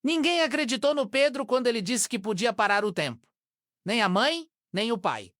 Ninguém acreditou no Pedro quando ele disse que podia parar o tempo. Nem a mãe, nem o pai,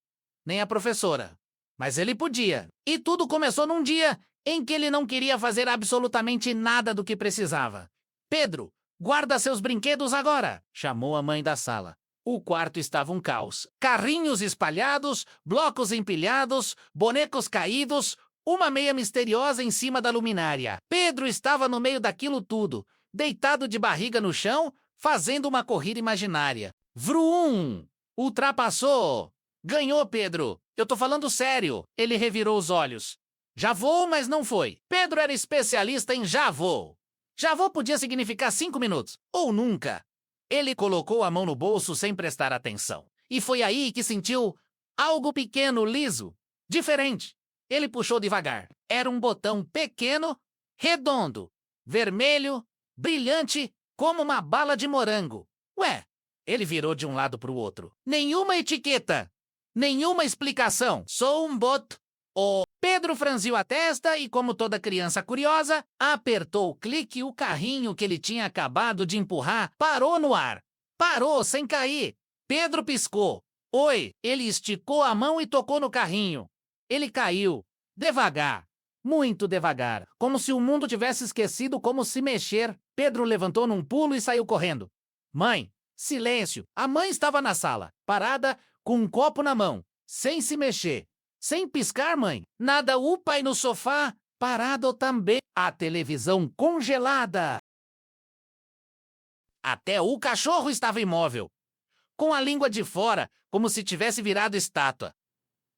nem a professora. Mas ele podia. E tudo começou num dia em que ele não queria fazer absolutamente nada do que precisava. Pedro, guarda seus brinquedos agora, chamou a mãe da sala. O quarto estava um caos. Carrinhos espalhados, blocos empilhados, bonecos caídos, uma meia misteriosa em cima da luminária. Pedro estava no meio daquilo tudo, deitado de barriga no chão, fazendo uma corrida imaginária. Vrum! Ultrapassou! Ganhou, Pedro! Eu tô falando sério! Ele revirou os olhos. Já vou, mas não foi. Pedro era especialista em já vou. Já vou podia significar 5 minutos, ou nunca. Ele colocou a mão no bolso sem prestar atenção. E foi aí que sentiu algo pequeno, liso, diferente. Ele puxou devagar. Era um botão pequeno, redondo, vermelho, brilhante, como uma bala de morango. Ué, ele virou de um lado para o outro. Nenhuma etiqueta, nenhuma explicação. Sou um bot. O Pedro franziu a testa e, como toda criança curiosa, apertou o clique e o carrinho que ele tinha acabado de empurrar parou no ar. Parou, sem cair. Pedro piscou. Oi, ele esticou a mão e tocou no carrinho. Ele caiu. Devagar. Muito devagar. Como se o mundo tivesse esquecido como se mexer. Pedro levantou num pulo e saiu correndo. Mãe, silêncio. A mãe estava na sala, parada, com um copo na mão, sem se mexer. Sem piscar, mãe. Nada, o pai no sofá, parado também. A televisão congelada. Até o cachorro estava imóvel, com a língua de fora, como se tivesse virado estátua.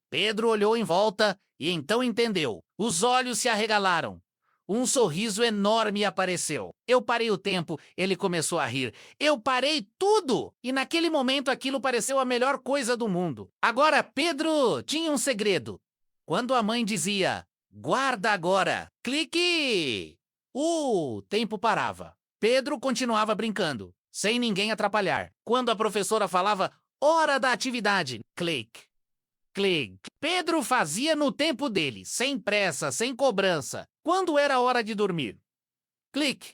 Pedro olhou em volta e então entendeu. Os olhos se arregalaram. Um sorriso enorme apareceu. Eu parei o tempo, ele começou a rir. Eu parei tudo! E naquele momento aquilo pareceu a melhor coisa do mundo. Agora Pedro tinha um segredo. Quando a mãe dizia, guarda agora, clique! O tempo parava. Pedro continuava brincando, sem ninguém atrapalhar. Quando a professora falava, hora da atividade, clique. Clique. Pedro fazia no tempo dele, sem pressa, sem cobrança. Quando era hora de dormir? Clique.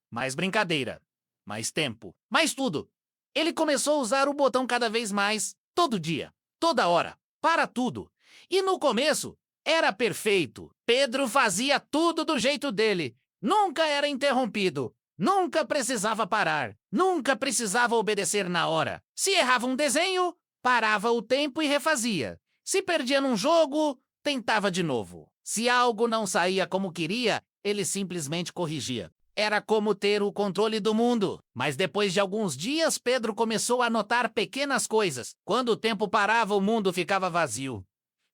Mais brincadeira. Mais tempo. Mais tudo. Ele começou a usar o botão cada vez mais, todo dia, toda hora, para tudo. E no começo, era perfeito. Pedro fazia tudo do jeito dele. Nunca era interrompido. Nunca precisava parar. Nunca precisava obedecer na hora. Se errava um desenho, parava o tempo e refazia. Se perdia num jogo, tentava de novo. Se algo não saía como queria, ele simplesmente corrigia. Era como ter o controle do mundo. Mas depois de alguns dias, Pedro começou a notar pequenas coisas. Quando o tempo parava, o mundo ficava vazio.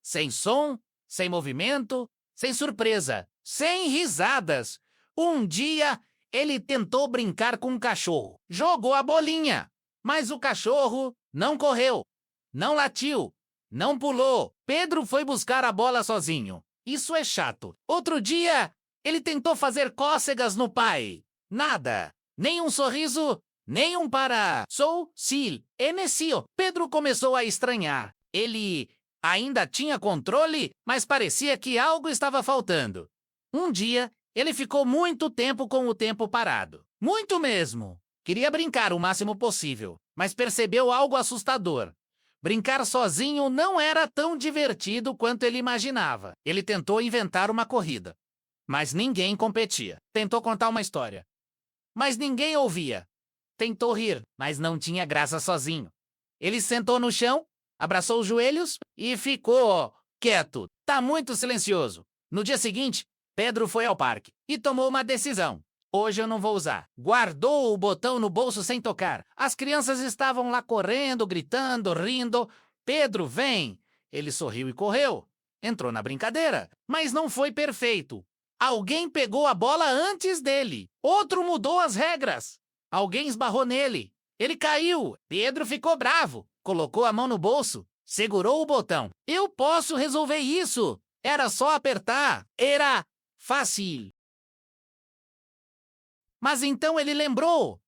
Sem som, sem movimento, sem surpresa, sem risadas. Um dia, ele tentou brincar com um cachorro. Jogou a bolinha. Mas o cachorro não correu, não latiu, não pulou. Pedro foi buscar a bola sozinho. Isso é chato. Outro dia, ele tentou fazer cócegas no pai. Nada. Nem um sorriso, nem um para. Sou sil. Enesio. Pedro começou a estranhar. Ele ainda tinha controle, mas parecia que algo estava faltando. Um dia, ele ficou muito tempo com o tempo parado. Muito mesmo. Queria brincar o máximo possível, mas percebeu algo assustador. Brincar sozinho não era tão divertido quanto ele imaginava. Ele tentou inventar uma corrida, mas ninguém competia. Tentou contar uma história, mas ninguém ouvia. Tentou rir, mas não tinha graça sozinho. Ele sentou no chão, abraçou os joelhos e ficou quieto. Tá muito silencioso. No dia seguinte, Pedro foi ao parque e tomou uma decisão. Hoje eu não vou usar. Guardou o botão no bolso sem tocar. As crianças estavam lá correndo, gritando, rindo. Pedro, vem! Ele sorriu e correu. Entrou na brincadeira, mas não foi perfeito. Alguém pegou a bola antes dele. Outro mudou as regras. Alguém esbarrou nele. Ele caiu. Pedro ficou bravo. Colocou a mão no bolso. Segurou o botão. Eu posso resolver isso. Era só apertar. Era fácil. Mas então ele lembrou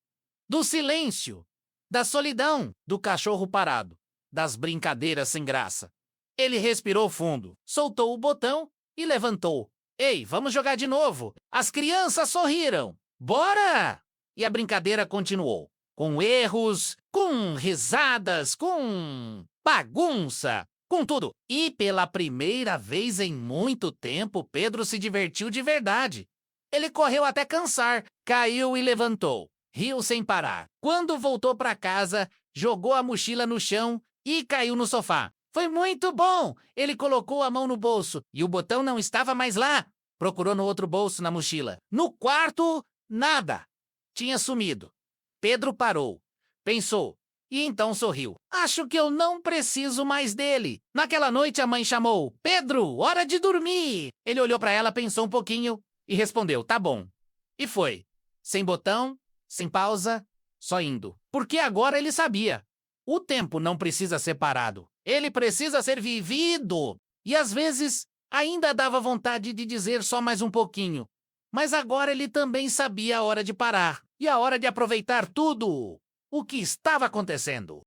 do silêncio, da solidão, do cachorro parado, das brincadeiras sem graça. Ele respirou fundo, soltou o botão e levantou. Ei, vamos jogar de novo. As crianças sorriram. Bora! E a brincadeira continuou, com erros, com risadas, com bagunça, com tudo. E pela primeira vez em muito tempo, Pedro se divertiu de verdade. Ele correu até cansar, caiu e levantou. Riu sem parar. Quando voltou para casa, jogou a mochila no chão e caiu no sofá. Foi muito bom! Ele colocou a mão no bolso e o botão não estava mais lá. Procurou no outro bolso na mochila. No quarto, nada. Tinha sumido. Pedro parou, pensou e então sorriu. Acho que eu não preciso mais dele. Naquela noite a mãe chamou: Pedro, hora de dormir! Ele olhou para ela, pensou um pouquinho e respondeu: tá bom. E foi. Sem botão, sem pausa, só indo. Porque agora ele sabia. O tempo não precisa ser parado. Ele precisa ser vivido. E às vezes ainda dava vontade de dizer só mais um pouquinho. Mas agora ele também sabia a hora de parar e a hora de aproveitar tudo o que estava acontecendo.